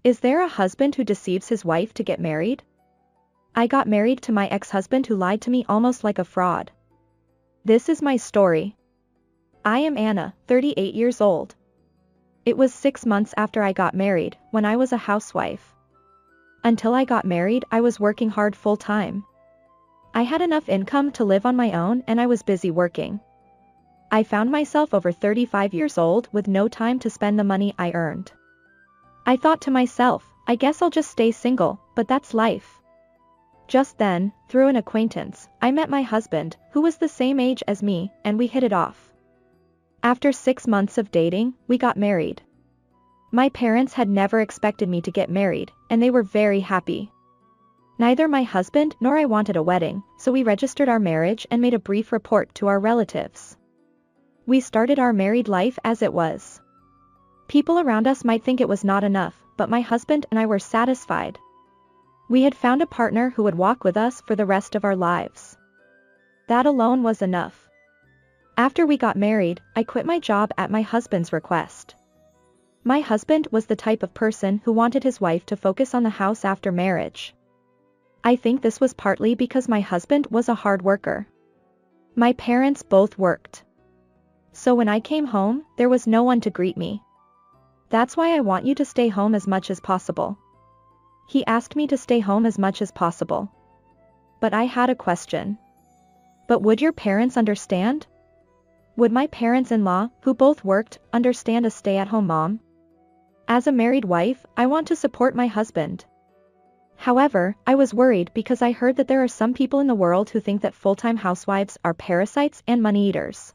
Is there a husband who deceives his wife to get married? I got married to my ex-husband who lied to me almost like a fraud. This is my story. I am Anna, 38 years old. It was 6 months after I got married, when I was a housewife. Until I got married, I was working hard full-time. I had enough income to live on my own and I was busy working. I found myself over 35 years old with no time to spend the money I earned. I thought to myself, I guess I'll just stay single, but that's life. Just then, through an acquaintance, I met my husband, who was the same age as me, and we hit it off. After 6 months of dating, we got married. My parents had never expected me to get married, and they were very happy. Neither my husband nor I wanted a wedding, so we registered our marriage and made a brief report to our relatives. We started our married life as it was. People around us might think it was not enough, but my husband and I were satisfied. We had found a partner who would walk with us for the rest of our lives. That alone was enough. After we got married, I quit my job at my husband's request. My husband was the type of person who wanted his wife to focus on the house after marriage. I think this was partly because my husband was a hard worker. My parents both worked. So when I came home, there was no one to greet me. That's why I want you to stay home as much as possible. He asked me to stay home as much as possible. But I had a question. But would your parents understand? Would my parents-in-law, who both worked, understand a stay-at-home mom? As a married wife, I want to support my husband. However, I was worried because I heard that there are some people in the world who think that full-time housewives are parasites and money-eaters.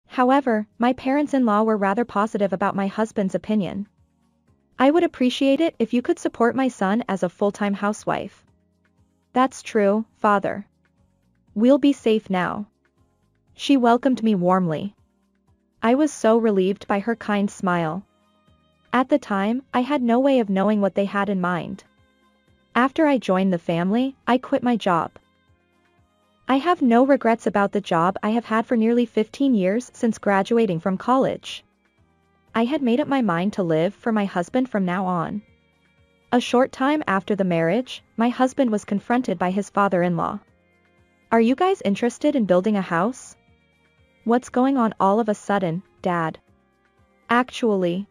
However, my parents-in-law were rather positive about my husband's opinion. I would appreciate it if you could support my son as a full-time housewife. That's true, Father. We'll be safe now. She welcomed me warmly. I was so relieved by her kind smile. At the time, I had no way of knowing what they had in mind. After I joined the family, I quit my job. I have no regrets about the job I have had for nearly 15 years since graduating from college. I had made up my mind to live for my husband from now on. A short time after the marriage, my husband was confronted by his father-in-law. Are you guys interested in building a house? What's going on all of a sudden, Dad? Actually,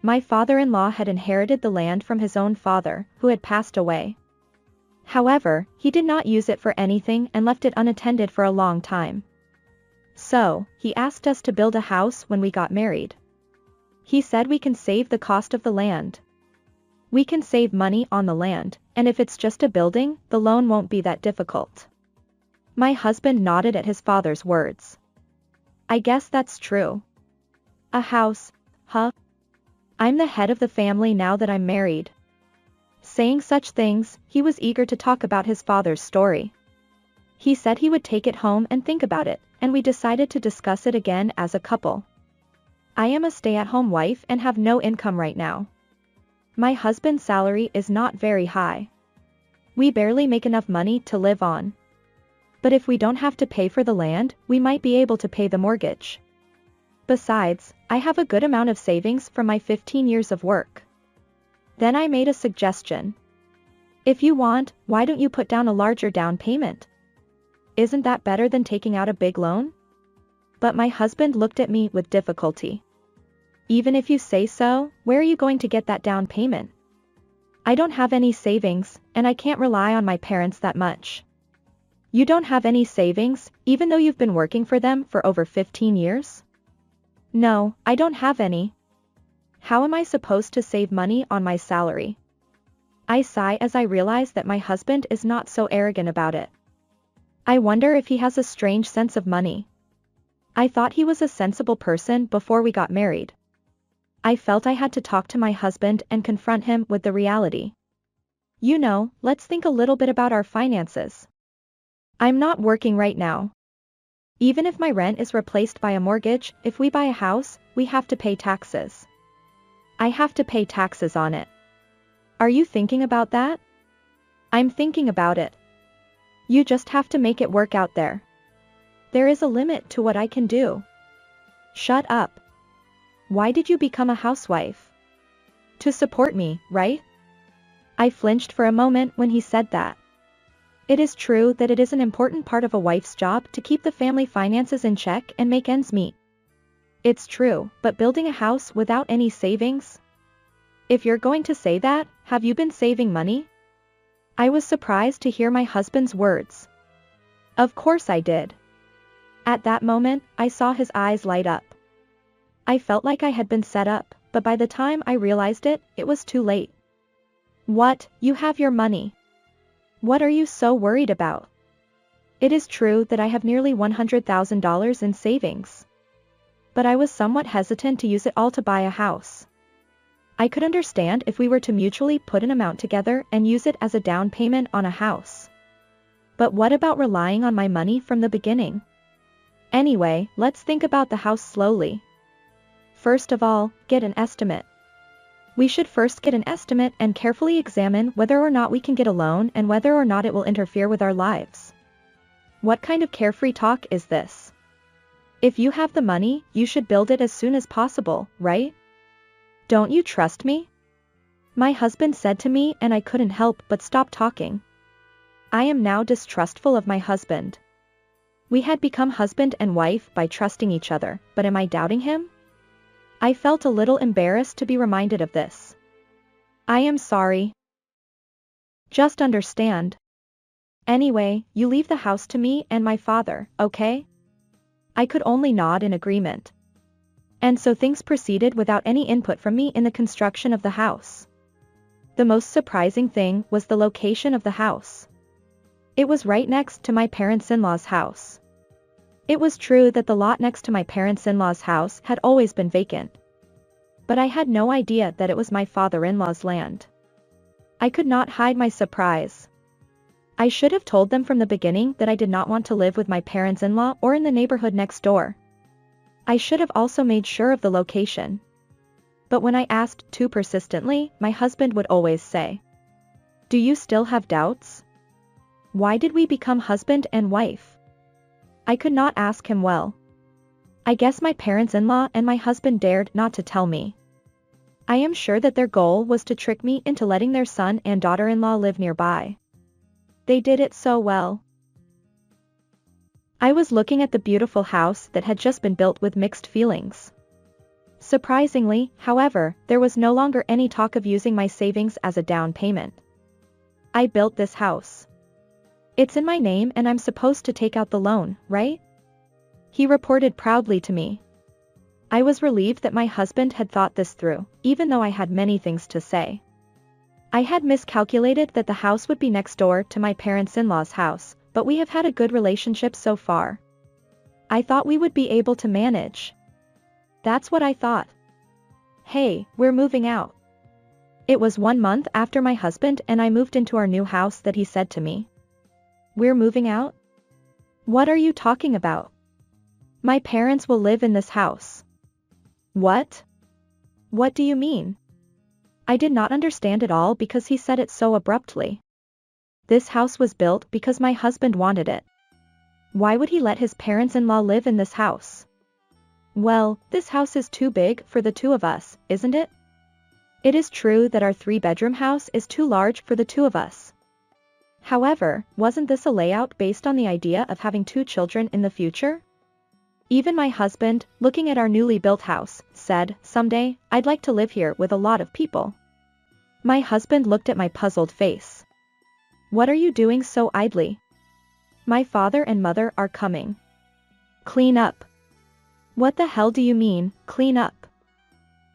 my father-in-law had inherited the land from his own father, who had passed away. However, he did not use it for anything and left it unattended for a long time. So, he asked us to build a house when we got married. He said we can save the cost of the land. We can save money on the land, and if it's just a building, the loan won't be that difficult. My husband nodded at his father's words. I guess that's true. A house, huh? I'm the head of the family now that I'm married. Saying such things, he was eager to talk about his father's story. He said he would take it home and think about it, and we decided to discuss it again as a couple. I am a stay-at-home wife and have no income right now. My husband's salary is not very high. We barely make enough money to live on. But if we don't have to pay for the land, we might be able to pay the mortgage. Besides, I have a good amount of savings from my 15 years of work. Then I made a suggestion. If you want, why don't you put down a larger down payment? Isn't that better than taking out a big loan? But my husband looked at me with difficulty. Even if you say so, where are you going to get that down payment? I don't have any savings, and I can't rely on my parents that much. You don't have any savings, even though you've been working for them for over 15 years? No, I don't have any. How am I supposed to save money on my salary? I sigh as I realize that my husband is not so arrogant about it. I wonder if he has a strange sense of money. I thought he was a sensible person before we got married. I felt I had to talk to my husband and confront him with the reality. You know, let's think a little bit about our finances. I'm not working right now. Even if my rent is replaced by a mortgage, if we buy a house, we have to pay taxes. I have to pay taxes on it. Are you thinking about that? I'm thinking about it. You just have to make it work out there. There is a limit to what I can do. Shut up. Why did you become a housewife? To support me, right? I flinched for a moment when he said that. It is true that it is an important part of a wife's job to keep the family finances in check and make ends meet. It's true, but building a house without any savings? If you're going to say that, have you been saving money? I was surprised to hear my husband's words. Of course I did. At that moment, I saw his eyes light up. I felt like I had been set up, but by the time I realized it, it was too late. What, you have your money? What are you so worried about? It is true that I have nearly $100,000 in savings. But I was somewhat hesitant to use it all to buy a house. I could understand if we were to mutually put an amount together and use it as a down payment on a house. But what about relying on my money from the beginning? Anyway, let's think about the house slowly. First of all, get an estimate. We should first get an estimate and carefully examine whether or not we can get a loan and whether or not it will interfere with our lives. What kind of carefree talk is this? If you have the money, you should build it as soon as possible, right? Don't you trust me? My husband said to me, and I couldn't help but stop talking. I am now distrustful of my husband. We had become husband and wife by trusting each other, but am I doubting him? I felt a little embarrassed to be reminded of this. I am sorry. Just understand. Anyway, you leave the house to me and my father, okay? I could only nod in agreement. And so things proceeded without any input from me in the construction of the house. The most surprising thing was the location of the house. It was right next to my parents-in-law's house. It was true that the lot next to my parents-in-law's house had always been vacant. But I had no idea that it was my father-in-law's land. I could not hide my surprise. I should have told them from the beginning that I did not want to live with my parents-in-law or in the neighborhood next door. I should have also made sure of the location. But when I asked too persistently, my husband would always say, "Do you still have doubts? Why did we become husband and wife?" I could not ask him well. I guess my parents-in-law and my husband dared not to tell me. I am sure that their goal was to trick me into letting their son and daughter-in-law live nearby. They did it so well. I was looking at the beautiful house that had just been built with mixed feelings. Surprisingly, however, there was no longer any talk of using my savings as a down payment. I built this house. It's in my name and I'm supposed to take out the loan, right? He reported proudly to me. I was relieved that my husband had thought this through, even though I had many things to say. I had miscalculated that the house would be next door to my parents-in-law's house, but we have had a good relationship so far. I thought we would be able to manage. That's what I thought. Hey, we're moving out. It was 1 month after my husband and I moved into our new house that he said to me, "We're moving out? What are you talking about? My parents will live in this house." What? What do you mean? I did not understand at all because he said it so abruptly. This house was built because my husband wanted it. Why would he let his parents-in-law live in this house? Well, this house is too big for the two of us, isn't it? It is true that our 3-bedroom house is too large for the two of us. However, wasn't this a layout based on the idea of having 2 children in the future? Even my husband, looking at our newly built house, said, "Someday, I'd like to live here with a lot of people." My husband looked at my puzzled face. "What are you doing so idly? My father and mother are coming. Clean up." "What the hell do you mean, clean up?"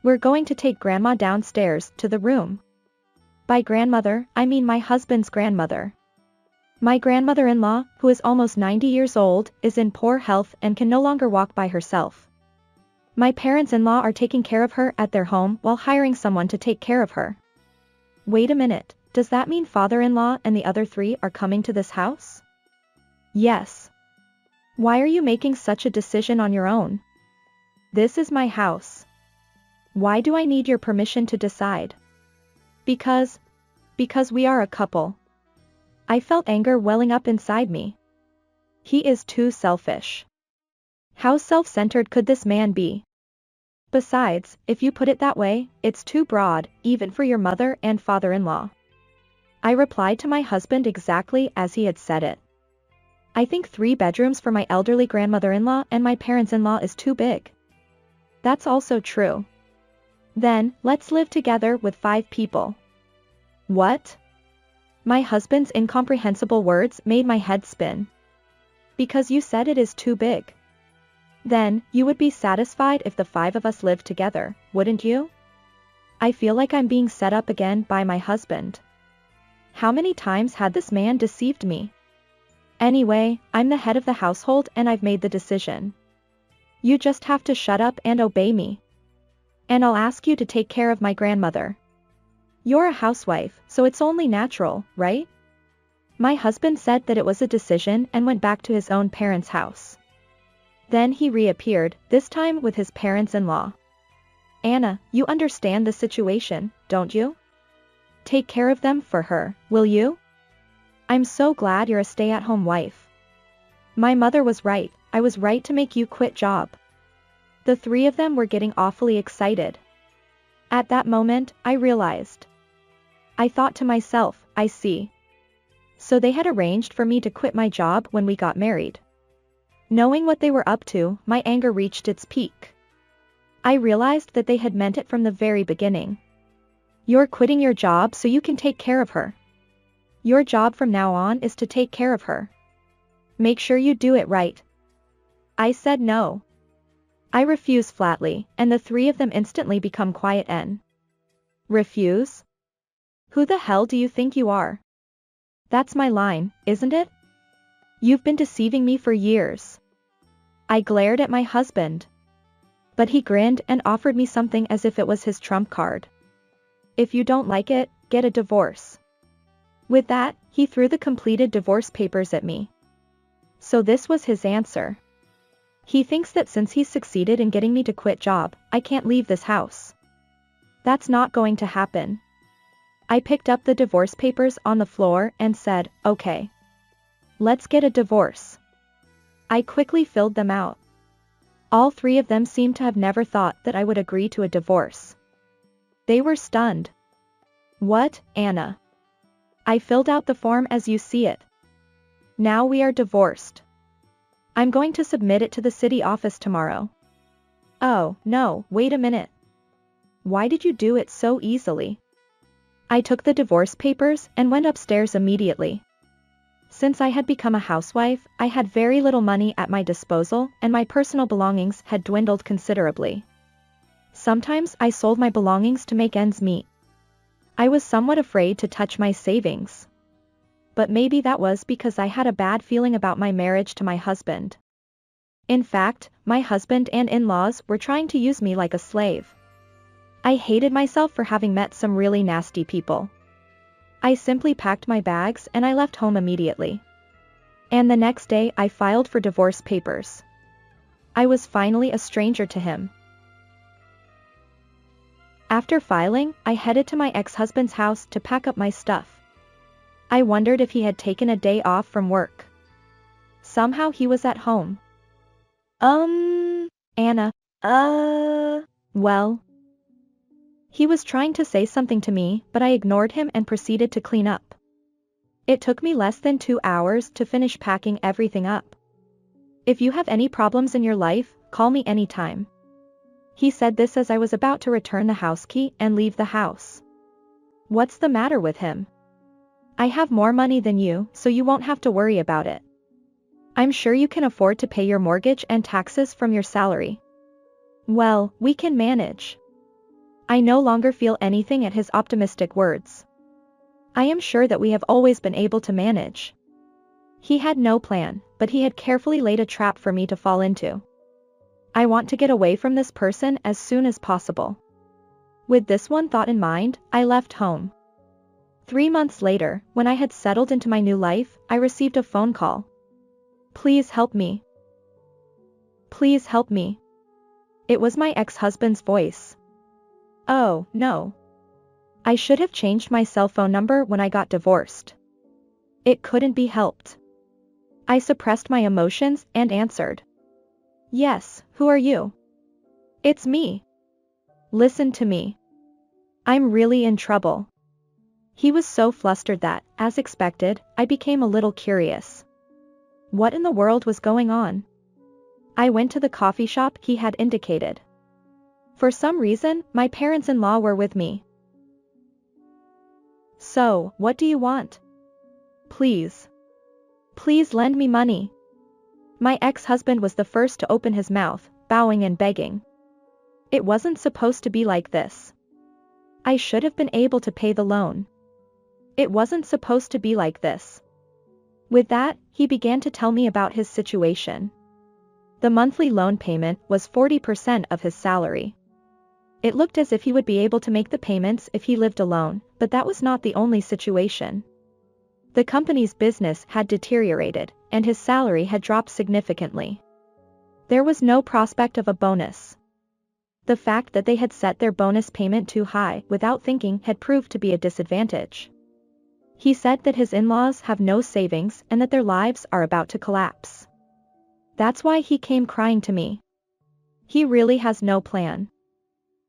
"We're going to take grandma downstairs to the room." By grandmother, I mean my husband's grandmother. My grandmother-in-law, who is almost 90 years old, is in poor health and can no longer walk by herself. My parents-in-law are taking care of her at their home while hiring someone to take care of her. Wait a minute, does that mean father-in-law and the other 3 are coming to this house? Yes. Why are you making such a decision on your own? This is my house. Why do I need your permission to decide? Because we are a couple. I felt anger welling up inside me. He is too selfish. How self-centered could this man be? Besides, if you put it that way, it's too broad, even for your mother and father-in-law. I replied to my husband exactly as he had said it. I think 3 bedrooms for my elderly grandmother-in-law and my parents-in-law is too big. That's also true. Then, let's live together with 5 people. What? My husband's incomprehensible words made my head spin. Because you said it is too big. Then, you would be satisfied if the 5 of us lived together, wouldn't you? I feel like I'm being set up again by my husband. How many times had this man deceived me? Anyway, I'm the head of the household and I've made the decision. You just have to shut up and obey me. And I'll ask you to take care of my grandmother. You're a housewife, so it's only natural, right? My husband said that it was a decision and went back to his own parents' house. Then he reappeared, this time with his parents-in-law. Anna, you understand the situation, don't you? Take care of them for her, will you? I'm so glad you're a stay-at-home wife. My mother was right, I was right to make you quit job. The 3 of them were getting awfully excited. At that moment, I realized. I thought to myself, I see. So they had arranged for me to quit my job when we got married. Knowing what they were up to, my anger reached its peak. I realized that they had meant it from the very beginning. You're quitting your job so you can take care of her. Your job from now on is to take care of her. Make sure you do it right. I said no. I refuse flatly, and the 3 of them instantly become quiet and refuse? Who the hell do you think you are? That's my line, isn't it? You've been deceiving me for years. I glared at my husband. But he grinned and offered me something as if it was his trump card. If you don't like it, get a divorce. With that, he threw the completed divorce papers at me. So this was his answer. He thinks that since he's succeeded in getting me to quit job, I can't leave this house. That's not going to happen. I picked up the divorce papers on the floor and said, okay. Let's get a divorce. I quickly filled them out. All 3 of them seemed to have never thought that I would agree to a divorce. They were stunned. What, Anna? I filled out the form as you see it. Now we are divorced. I'm going to submit it to the city office tomorrow. Oh, no, wait a minute. Why did you do it so easily? I took the divorce papers and went upstairs immediately. Since I had become a housewife, I had very little money at my disposal and my personal belongings had dwindled considerably. Sometimes I sold my belongings to make ends meet. I was somewhat afraid to touch my savings. But maybe that was because I had a bad feeling about my marriage to my husband. In fact, my husband and in-laws were trying to use me like a slave. I hated myself for having met some really nasty people. I simply packed my bags and I left home immediately. And the next day I filed for divorce papers. I was finally a stranger to him. After filing, I headed to my ex-husband's house to pack up my stuff. I wondered if he had taken a day off from work. Somehow he was at home. Anna, well. He was trying to say something to me, but I ignored him and proceeded to clean up. It took me less than 2 hours to finish packing everything up. If you have any problems in your life, call me anytime. He said this as I was about to return the house key and leave the house. What's the matter with him? I have more money than you, so you won't have to worry about it. I'm sure you can afford to pay your mortgage and taxes from your salary. Well, we can manage. I no longer feel anything at his optimistic words. I am sure that we have always been able to manage. He had no plan, but he had carefully laid a trap for me to fall into. I want to get away from this person as soon as possible. With this one thought in mind, I left home. 3 months later, when I had settled into my new life, I received a phone call. Please help me. Please help me. It was my ex-husband's voice. Oh, no. I should have changed my cell phone number when I got divorced. It couldn't be helped. I suppressed my emotions and answered. Yes, who are you? It's me. Listen to me. I'm really in trouble. He was so flustered that, as expected, I became a little curious. What in the world was going on? I went to the coffee shop he had indicated. For some reason, my parents-in-law were with me. So, what do you want? Please. Please lend me money. My ex-husband was the first to open his mouth, bowing and begging. It wasn't supposed to be like this. I should have been able to pay the loan. It wasn't supposed to be like this. With that, he began to tell me about his situation. The monthly loan payment was 40% of his salary. It looked as if he would be able to make the payments if he lived alone, but that was not the only situation. The company's business had deteriorated, and his salary had dropped significantly. There was no prospect of a bonus. The fact that they had set their bonus payment too high without thinking had proved to be a disadvantage. He said that his in-laws have no savings and that their lives are about to collapse. That's why he came crying to me. He really has no plan.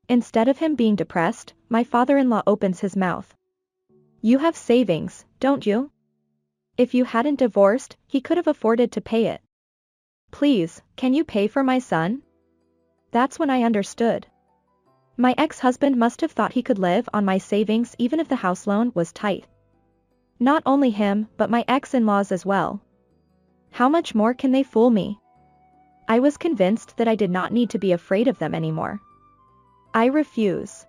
Instead of him being depressed, my father-in-law opens his mouth. You have savings, don't you? If you hadn't divorced, he could have afforded to pay it. Please, can you pay for my son? That's when I understood. My ex-husband must have thought he could live on my savings even if the house loan was tight. Not only him, but my ex-in-laws as well. How much more can they fool me? I was convinced that I did not need to be afraid of them anymore. I refuse.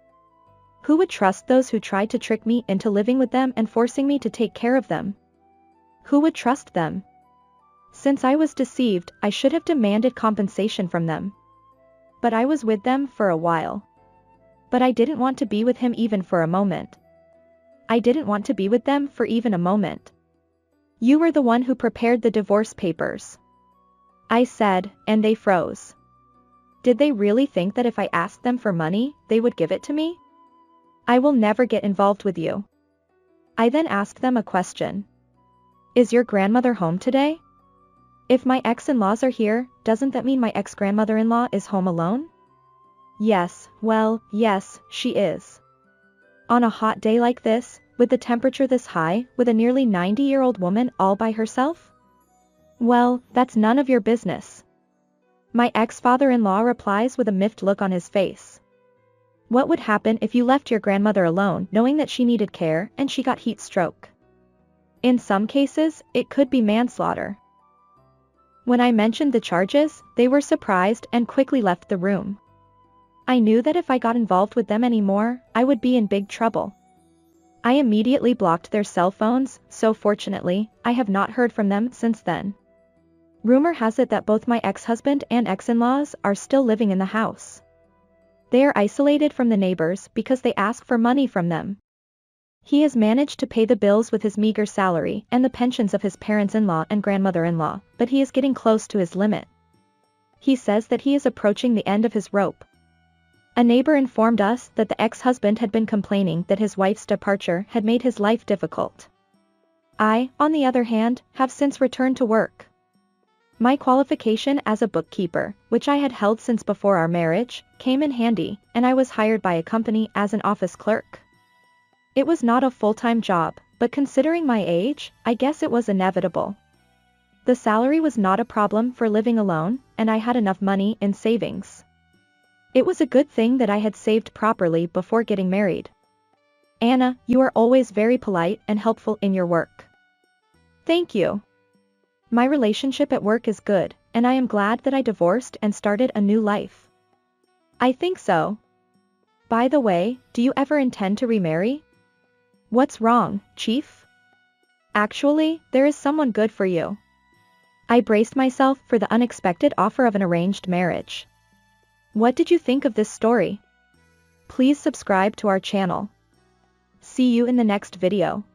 Who would trust those who tried to trick me into living with them and forcing me to take care of them? Who would trust them? Since I was deceived, I should have demanded compensation from them. But I was with them for a while. But I didn't want to be with him even for a moment. I didn't want to be with them for even a moment. You were the one who prepared the divorce papers. I said, and they froze. Did they really think that if I asked them for money, they would give it to me? I will never get involved with you. I then asked them a question. Is your grandmother home today? If my ex-in-laws are here, doesn't that mean my ex-grandmother-in-law is home alone? Yes, well, yes, she is. On a hot day like this, with the temperature this high, with a nearly 90-year-old woman all by herself? Well, that's none of your business. My ex-father-in-law replies with a miffed look on his face. What would happen if you left your grandmother alone knowing that she needed care and she got heat stroke? In some cases, it could be manslaughter. When I mentioned the charges, they were surprised and quickly left the room. I knew that if I got involved with them anymore, I would be in big trouble. I immediately blocked their cell phones, so fortunately, I have not heard from them since then. Rumor has it that both my ex-husband and ex-in-laws are still living in the house. They are isolated from the neighbors because they ask for money from them. He has managed to pay the bills with his meager salary and the pensions of his parents-in-law and grandmother-in-law, but he is getting close to his limit. He says that he is approaching the end of his rope. A neighbor informed us that the ex-husband had been complaining that his wife's departure had made his life difficult. I, on the other hand, have since returned to work. My qualification as a bookkeeper, which I had held since before our marriage, came in handy, and I was hired by a company as an office clerk. It was not a full-time job, but considering my age, I guess it was inevitable. The salary was not a problem for living alone, and I had enough money in savings. It was a good thing that I had saved properly before getting married. Anna, you are always very polite and helpful in your work. Thank you. My relationship at work is good, and I am glad that I divorced and started a new life. I think so. By the way, do you ever intend to remarry? What's wrong, Chief? Actually, there is someone good for you. I braced myself for the unexpected offer of an arranged marriage. What did you think of this story? Please subscribe to our channel. See you in the next video.